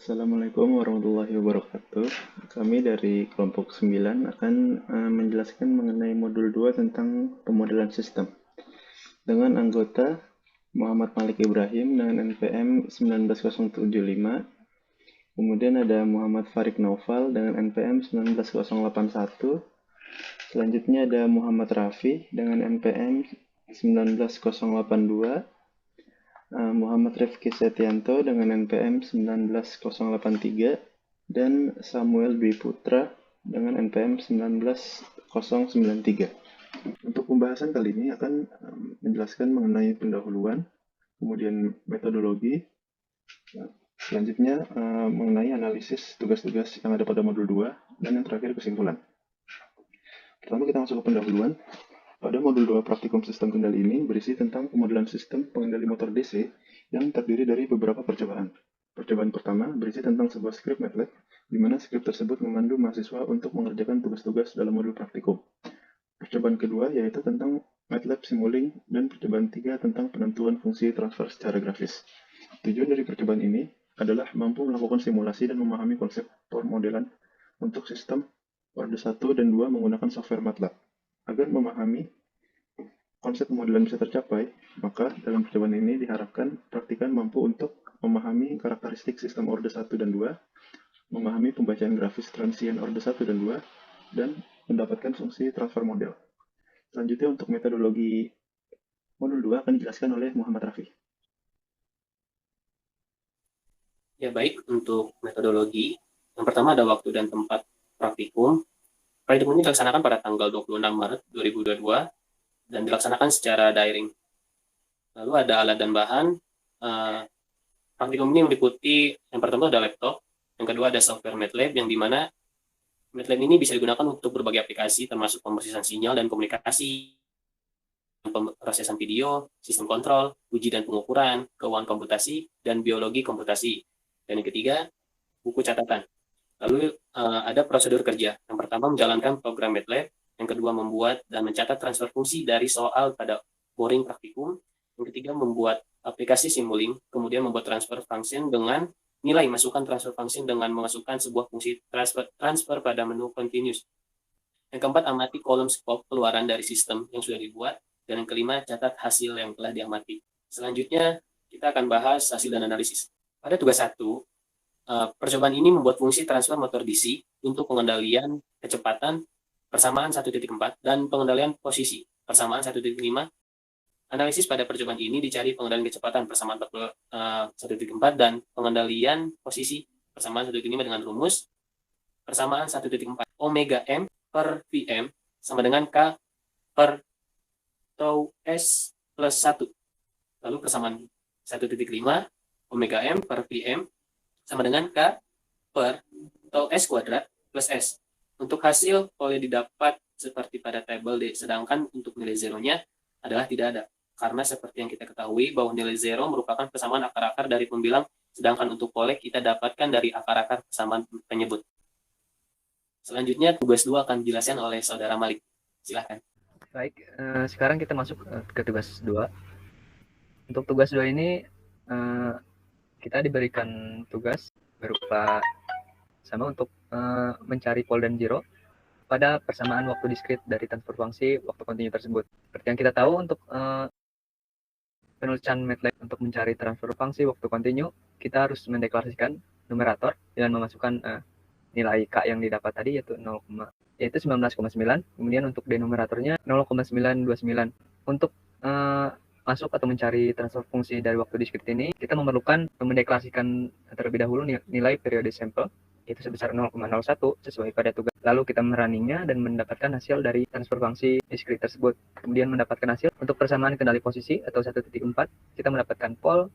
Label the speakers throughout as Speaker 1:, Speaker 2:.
Speaker 1: Assalamualaikum warahmatullahi wabarakatuh. Kami dari kelompok 9 akan menjelaskan mengenai modul 2 tentang pemodelan sistem. Dengan anggota Muhammad Malik Ibrahim dengan NPM 19075. Kemudian ada Muhammad Farid Naufal dengan NPM 19081. Selanjutnya ada Muhammad Rafi dengan NPM 19082. Muhammad Rifki Setianto dengan NPM 19083 dan Samuel Dwi Putra dengan NPM 19093. Untuk pembahasan kali ini akan menjelaskan mengenai pendahuluan, kemudian metodologi, selanjutnya mengenai analisis tugas-tugas yang ada pada modul 2, dan yang terakhir kesimpulan. Pertama kita masuk ke pendahuluan. Pada modul 2 praktikum sistem kendali ini berisi tentang pemodelan sistem pengendali motor DC yang terdiri dari beberapa percobaan. Percobaan pertama berisi tentang sebuah skrip MATLAB, di mana skrip tersebut memandu mahasiswa untuk mengerjakan tugas-tugas dalam modul praktikum. Percobaan kedua yaitu tentang MATLAB Simulink, dan percobaan 3 tentang penentuan fungsi transfer secara grafis. Tujuan dari percobaan ini adalah mampu melakukan simulasi dan memahami konsep pemodelan untuk sistem orde 1 dan 2 menggunakan software MATLAB. Agar memahami konsep pemodelan bisa tercapai, maka dalam percobaan ini diharapkan praktikan mampu untuk memahami karakteristik sistem orde 1 dan 2, memahami pembacaan grafis transient orde 1 dan 2, dan mendapatkan fungsi transfer model. Selanjutnya untuk metodologi modul 2 akan dijelaskan oleh Muhammad Rafi.
Speaker 2: Ya baik, untuk metodologi, yang pertama ada waktu dan tempat praktikum. Praktikum ini dilaksanakan pada tanggal 26 Maret 2022 dan dilaksanakan secara daring. Lalu ada alat dan bahan. Praktikum ini meliputi, yang pertama ada laptop, yang kedua ada software MATLAB, yang dimana MATLAB ini bisa digunakan untuk berbagai aplikasi, termasuk pemrosesan sinyal dan komunikasi, pemrosesan video, sistem kontrol, uji dan pengukuran, keuangan komputasi, dan biologi komputasi. Dan yang ketiga, buku catatan. Lalu ada prosedur kerja. Yang pertama menjalankan program MATLAB, yang kedua membuat dan mencatat transfer fungsi dari soal pada boring praktikum, yang ketiga membuat aplikasi Simulink, kemudian membuat transfer function dengan nilai masukkan transfer function dengan memasukkan sebuah fungsi transfer pada menu continuous. Yang keempat amati kolom scope keluaran dari sistem yang sudah dibuat, dan yang kelima catat hasil yang telah diamati. Selanjutnya kita akan bahas hasil dan analisis. Pada tugas 1, percobaan ini membuat fungsi transfer motor DC untuk pengendalian kecepatan persamaan 1.4 dan pengendalian posisi persamaan 1.5. Analisis pada percobaan ini dicari pengendalian kecepatan persamaan 1.4 dan pengendalian posisi persamaan 1.5 dengan rumus persamaan 1.4 omega m per Vm sama dengan K per tau S plus 1. Lalu persamaan 1.5 omega m per Vm sama dengan K per tau S kuadrat plus S. Untuk hasil boleh didapat seperti pada tabel D, sedangkan untuk nilai zeronya adalah tidak ada. Karena seperti yang kita ketahui bahwa nilai zero merupakan persamaan akar-akar dari pembilang, sedangkan untuk polek kita dapatkan dari akar-akar persamaan penyebut. Selanjutnya tugas 2 akan dijelaskan oleh Saudara Malik. Silahkan.
Speaker 3: Baik, sekarang kita masuk ke tugas 2. Untuk tugas 2 ini kita diberikan tugas berupa sama untuk mencari pol dan zero pada persamaan waktu diskrit dari transfer fungsi waktu kontinu tersebut. Seperti yang kita tahu, untuk penulisan MATLAB untuk mencari transfer fungsi waktu kontinu, kita harus mendeklarasikan numerator dengan memasukkan nilai K yang didapat tadi yaitu 19,9. Kemudian untuk denumeratornya 0,929. Untuk masuk atau mencari transfer fungsi dari waktu diskrit ini, kita memerlukan mendeklarasikan terlebih dahulu nilai periode sampel, itu sebesar 0,01 sesuai pada tugas. Lalu kita merunningnya dan mendapatkan hasil dari transfer fungsi diskrit tersebut. Kemudian mendapatkan hasil untuk persamaan kendali posisi atau 1.4, kita mendapatkan pol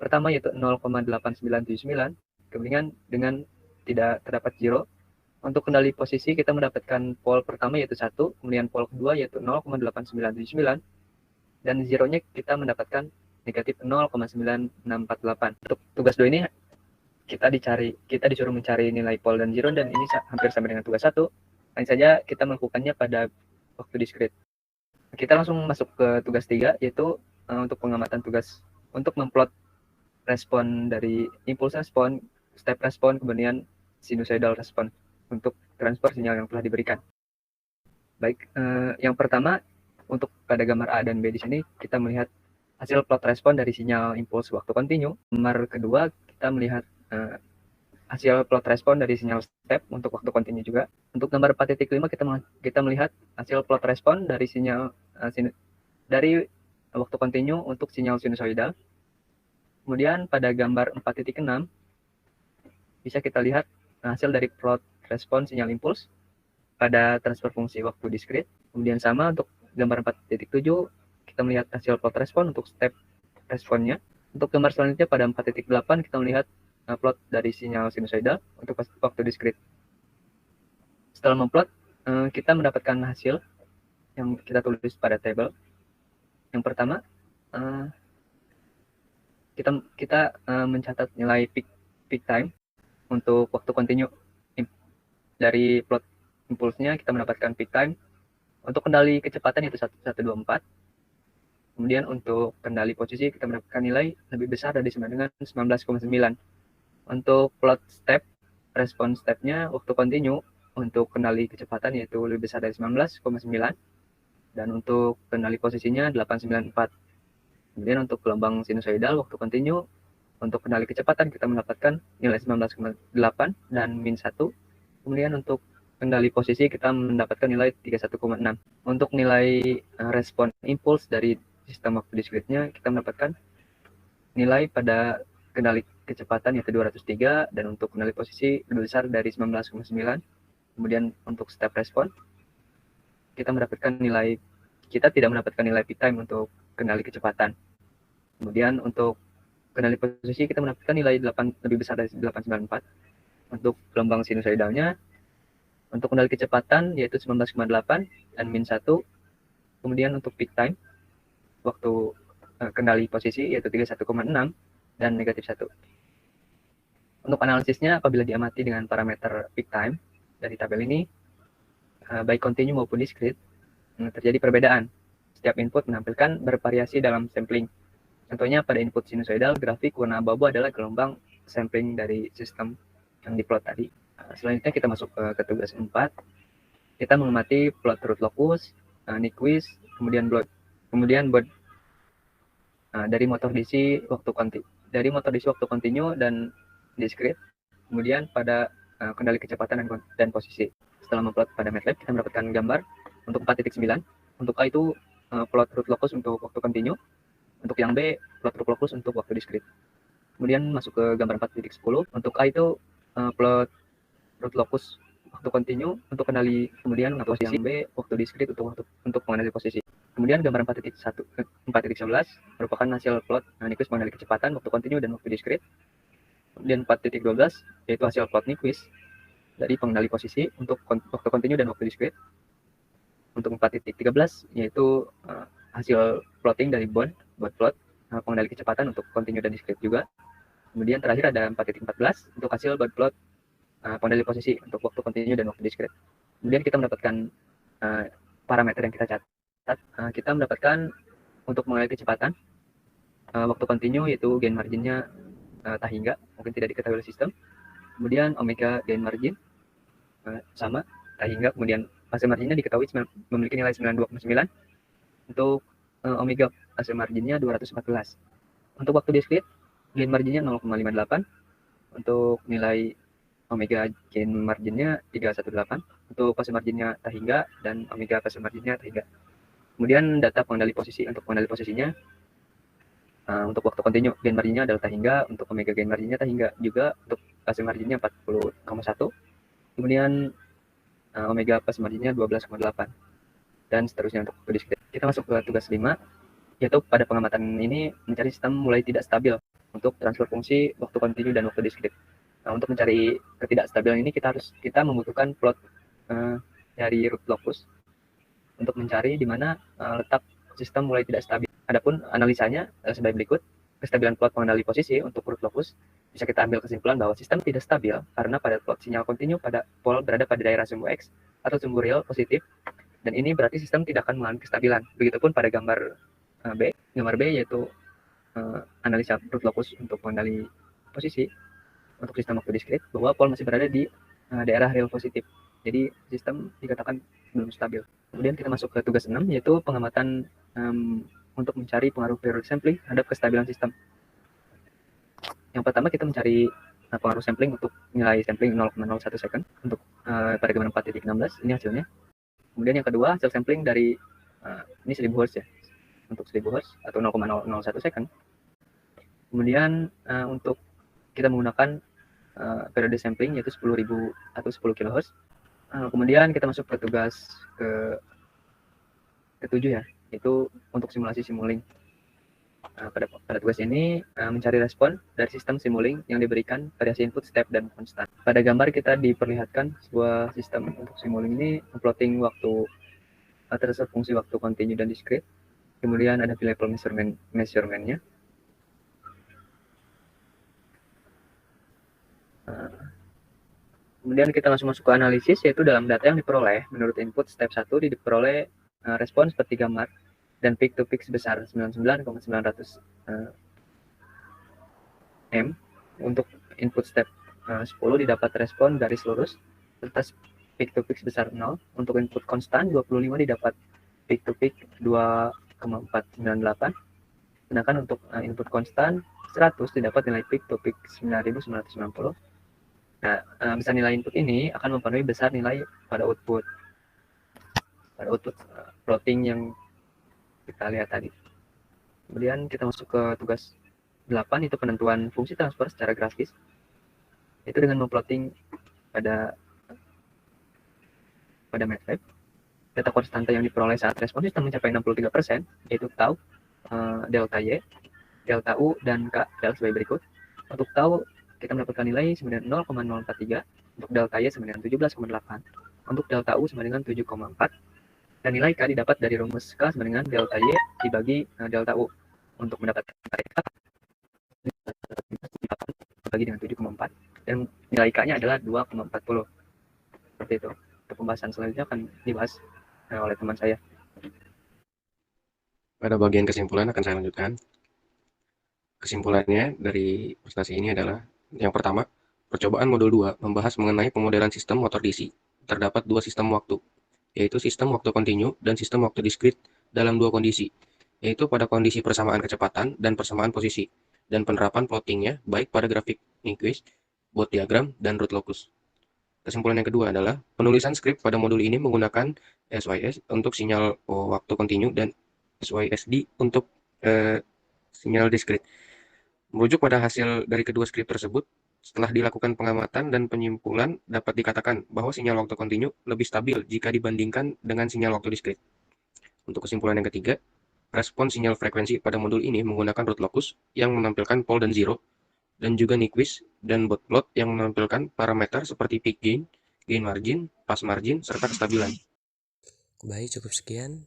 Speaker 3: pertama yaitu 0,8979, kemudian dengan tidak terdapat zero. Untuk kendali posisi kita mendapatkan pol pertama yaitu 1, kemudian pol kedua yaitu 0,8979, dan zeronya kita mendapatkan negatif 0,9648. Untuk tugas 2 ini kita disuruh mencari nilai pol dan zero, dan ini hampir sama dengan tugas 1. Hanya saja kita melakukannya pada waktu diskrit. Kita langsung masuk ke tugas 3, yaitu untuk pengamatan tugas untuk memplot respon dari impuls respon step respon, kemudian sinusoidal respon untuk transfer sinyal yang telah diberikan. Baik, yang pertama untuk pada gambar A dan B di sini kita melihat hasil plot respon dari sinyal impuls waktu kontinu. Gambar kedua kita melihat hasil plot respon dari sinyal step untuk waktu kontinu juga. Untuk gambar 4.5 kita melihat hasil plot respon dari sinyal dari waktu kontinu untuk sinyal sinusoidal. Kemudian pada gambar 4.6 bisa kita lihat hasil dari plot respon sinyal impuls pada transfer fungsi waktu diskrit. Kemudian sama untuk gambar 4.7 kita melihat hasil plot respon untuk step responnya. Untuk gambar selanjutnya pada 4.8 kita melihat plot dari sinyal sinusoidal untuk waktu diskrit. Setelah memplot, kita mendapatkan hasil yang kita tulis pada tabel. Yang pertama, kita mencatat nilai peak time untuk waktu kontinu. Dari plot impulsnya kita mendapatkan peak time. Untuk kendali kecepatan yaitu 124. Kemudian untuk kendali posisi kita mendapatkan nilai lebih besar dari sama dengan 19,9. Untuk plot step, respon stepnya waktu kontinu untuk kendali kecepatan yaitu lebih besar dari 19,9. Dan untuk kendali posisinya 894. Kemudian untuk gelombang sinusoidal waktu kontinu untuk kendali kecepatan kita mendapatkan nilai 19,8 dan min 1. Kemudian untuk kendali posisi kita mendapatkan nilai 31,6. Untuk nilai respon impuls dari sistem waktu diskritnya kita mendapatkan nilai pada kendali kecepatan yaitu 203 dan untuk kendali posisi lebih besar dari 19,9. Kemudian untuk step respon kita tidak mendapatkan nilai peak time untuk kendali kecepatan. Kemudian untuk kendali posisi kita mendapatkan nilai 8 lebih besar dari 894. Untuk gelombang sinusoidalnya untuk kendali kecepatan yaitu 19,8 dan min 1. Kemudian untuk peak time waktu kendali posisi yaitu 31,6 dan negatif 1. Untuk analisisnya apabila diamati dengan parameter peak time dari tabel ini, baik kontinu maupun diskrit, terjadi perbedaan. Setiap input menampilkan bervariasi dalam sampling. Contohnya pada input sinusoidal, grafik warna abu-abu adalah gelombang sampling dari sistem yang diplot tadi. Selanjutnya kita masuk ke tugas 4. Kita mengamati plot root locus, Nyquist, kemudian baud dari motor DC waktu kontinu dan diskrit. Kemudian pada kendali kecepatan dan posisi. Setelah memplot pada MATLAB kita mendapatkan gambar untuk 4.9. Untuk A itu plot root locus untuk waktu kontinu. Untuk yang B plot root locus untuk waktu diskrit. Kemudian masuk ke gambar 4.10. Untuk A itu plot root locus waktu kontinu untuk kendali, kemudian posisi. Yang B waktu diskrit untuk mengenali posisi. Kemudian gambar 4.11 merupakan hasil plot Nyquist mengenali kecepatan waktu kontinu dan waktu diskrit. Kemudian 4.12 yaitu hasil plot Nyquist dari pengendali posisi untuk waktu kontinu dan waktu diskrit. Untuk 4.13 yaitu hasil plotting dari baud plot pengendali kecepatan untuk kontinu dan diskrit juga. Kemudian terakhir ada 4.14 untuk hasil baud plot pengendali posisi untuk waktu kontinu dan waktu diskrit. Kemudian kita mendapatkan parameter yang kita catat. Kita mendapatkan untuk mengenali kecepatan waktu kontinu yaitu gain marginnya tak hingga, mungkin tidak diketahui oleh sistem. Kemudian omega gain margin sama tak hingga. Kemudian fase marginnya diketahui memiliki nilai 92,9. Untuk omega fase marginnya 214. Untuk waktu diskrit gain marginnya 0,58. Untuk nilai omega gain marginnya 318. Untuk fase marginnya tak hingga dan omega fase marginnya tak hingga. Kemudian data pengendali posisi. Untuk pengendali posisinya untuk waktu kontinu gain marginnya adalah tak hingga, untuk omega gain marginnya tak hingga juga, untuk fase marginnya 40,1. Kemudian omega fase marginnya 12,8 dan seterusnya untuk waktu diskrit. Kita masuk ke tugas 5 yaitu pada pengamatan ini mencari sistem mulai tidak stabil untuk transfer fungsi waktu kontinu dan waktu diskrit. Nah, untuk mencari ketidakstabilan ini kita membutuhkan plot dari root locus untuk mencari di mana letak sistem mulai tidak stabil. Adapun analisanya sebagai berikut. Kestabilan plot pengendali posisi untuk root locus bisa kita ambil kesimpulan bahwa sistem tidak stabil karena pada plot sinyal kontinu pada pol berada pada daerah sumbu X atau sumbu real positif, dan ini berarti sistem tidak akan mengalami kestabilan. Begitupun pada gambar B. Gambar B yaitu analisa root locus untuk pengendali posisi. untuk sistem waktu diskrit bahwa pol masih berada di daerah real positif. Jadi sistem dikatakan belum stabil. Kemudian kita masuk ke tugas 6, yaitu pengamatan untuk mencari pengaruh periodic sampling terhadap kestabilan sistem. Yang pertama kita mencari pengaruh sampling untuk nilai sampling 0,01 second untuk paradigma 4.16, ini hasilnya. Kemudian yang kedua hasil sampling dari ini 1000 Hz ya, untuk 1000 Hz atau 0,001 second. Kemudian untuk kita menggunakan periode sampling yaitu 10.000 atau 10 kHz. Kemudian kita masuk ke tugas ke-7 ya, yaitu untuk simulasi Simulink. Pada tugas ini mencari respon dari sistem Simulink yang diberikan variasi input step dan konstan. Pada gambar kita diperlihatkan sebuah sistem untuk Simulink ini plotting waktu terhadap fungsi waktu continue dan discrete. Kemudian ada variable measurement-nya. Kemudian kita langsung masuk ke analisis, yaitu dalam data yang diperoleh menurut input step 1 diperoleh respon seperti gambar dan peak to peak sebesar 99,900 M. Untuk input step 10 didapat respon garis lurus serta peak to peak sebesar 0. Untuk input konstan 25 didapat peak to peak 2,498. Sedangkan untuk input konstan 100 didapat nilai peak to peak 9990. Nah, besar nilai input ini akan mempengaruhi besar nilai pada output plotting yang kita lihat tadi. Kemudian kita masuk ke tugas 8, itu penentuan fungsi transfer secara grafis. Itu dengan memplotting pada MATLAB data konstanta yang diperoleh saat respon sistem mencapai 63%, yaitu tau, delta Y, delta U, dan K adalah sebagai berikut. Untuk tau kita mendapatkan nilai sama dengan 0,043, untuk delta Y sama dengan 17,8, untuk delta U sama dengan 7,4, dan nilai K didapat dari rumus K sama dengan delta Y dibagi delta U. Untuk mendapatkan nilai K dibagi dengan 7,4, dan nilai K-nya adalah 2,40. Seperti itu. Untuk pembahasan selanjutnya akan dibahas oleh teman saya.
Speaker 4: Pada bagian kesimpulan akan saya lanjutkan. Kesimpulannya dari presentasi ini adalah, yang pertama, percobaan modul 2 membahas mengenai pemodelan sistem motor DC. Terdapat dua sistem waktu, yaitu sistem waktu kontinu dan sistem waktu diskrit dalam dua kondisi, yaitu pada kondisi persamaan kecepatan dan persamaan posisi, dan penerapan plottingnya baik pada grafik Nyquist, Bott diagram, dan root locus. Kesimpulan yang kedua adalah, penulisan skrip pada modul ini menggunakan SYS untuk sinyal waktu kontinu dan SYSD untuk sinyal diskrit. Merujuk pada hasil dari kedua skrip tersebut, setelah dilakukan pengamatan dan penyimpulan, dapat dikatakan bahwa sinyal waktu kontinu lebih stabil jika dibandingkan dengan sinyal waktu diskrit. Untuk kesimpulan yang ketiga, respon sinyal frekuensi pada modul ini menggunakan root locus yang menampilkan pole dan zero, dan juga Nyquist dan Bott plot yang menampilkan parameter seperti peak gain, gain margin, pass margin, serta kestabilan.
Speaker 5: Baik, cukup sekian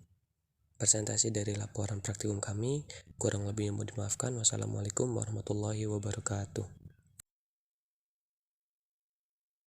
Speaker 5: presentasi dari laporan praktikum kami. Kurang lebihnya mohon dimaafkan. Wassalamualaikum warahmatullahi wabarakatuh.